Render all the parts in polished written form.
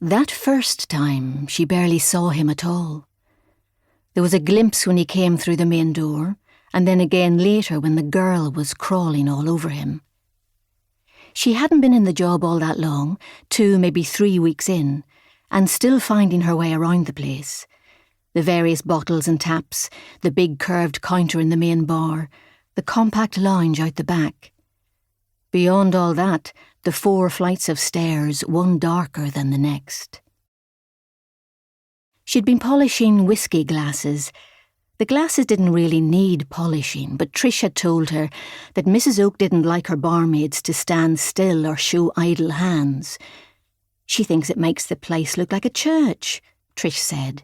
That first time, she barely saw him at all. There was a glimpse when he came through the main door, and then again later when the girl was crawling all over him. She hadn't been in the job all that long, 2, maybe 3 weeks in, and still finding her way around the place. The various bottles and taps, the big curved counter in the main bar, the compact lounge out the back. Beyond all that, the 4 flights of stairs, one darker than the next. She'd been polishing whiskey glasses. The glasses didn't really need polishing, but Trish had told her that Mrs. Oak didn't like her barmaids to stand still or show idle hands. She thinks it makes the place look like a church, Trish said.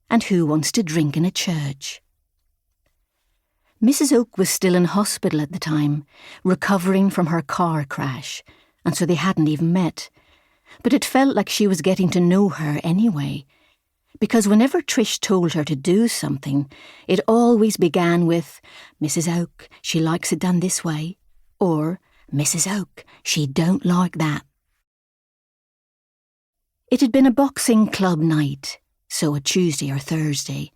And who wants to drink in a church? Mrs. Oak was still in hospital at the time, recovering from her car crash, and so they hadn't even met. But it felt like she was getting to know her anyway, because whenever Trish told her to do something, it always began with, "Mrs. Oak, she likes it done this way," or, "Mrs. Oak, she don't like that." It had been a boxing club night, so a Tuesday or Thursday,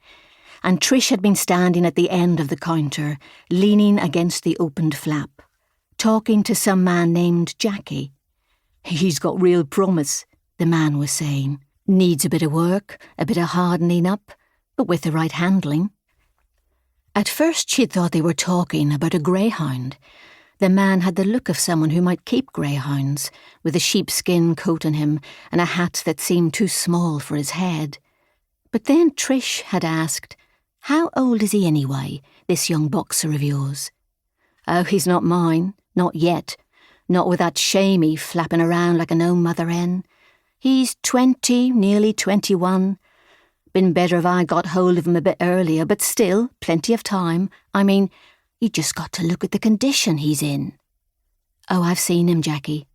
and Trish had been standing at the end of the counter, leaning against the opened flap, talking to some man named Jackie. "He's got real promise," the man was saying. "Needs a bit of work, a bit of hardening up, but with the right handling." At first she'd thought they were talking about a greyhound. The man had the look of someone who might keep greyhounds, with a sheepskin coat on him and a hat that seemed too small for his head. But then Trish had asked, "How old is he anyway, this young boxer of yours?" "Oh, he's not mine, not yet. Not with that shamey flapping around like an old mother hen. He's 20, nearly 21. Been better if I got hold of him a bit earlier, but still, plenty of time. I mean, you just got to look at the condition he's in." "Oh, I've seen him, Jackie,"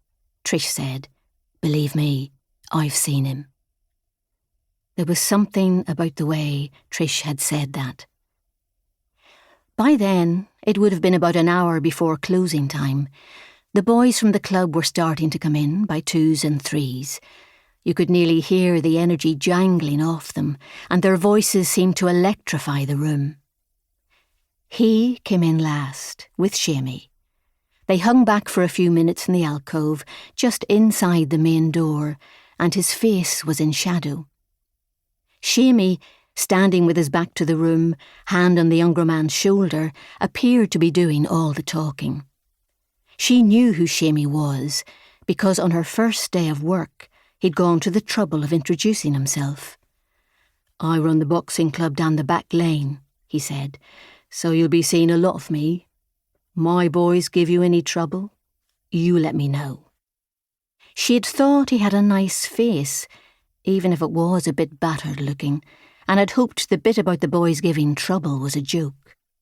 Trish said. "Believe me, I've seen him." There was something about the way Trish had said that. By then, it would have been about an hour before closing time. The boys from the club were starting to come in by 2s and 3s. You could nearly hear the energy jangling off them, and their voices seemed to electrify the room. He came in last, with Shamey. They hung back for a few minutes in the alcove, just inside the main door, and his face was in shadow. Shamey, standing with his back to the room, hand on the younger man's shoulder, appeared to be doing all the talking. She knew who Shamey was, because on her first day of work, he'd gone to the trouble of introducing himself. "I run the boxing club down the back lane," he said, "so you'll be seeing a lot of me. My boys give you any trouble, you let me know." She'd thought he had a nice face, even if it was a bit battered looking, and had hoped the bit about the boys giving trouble was a joke.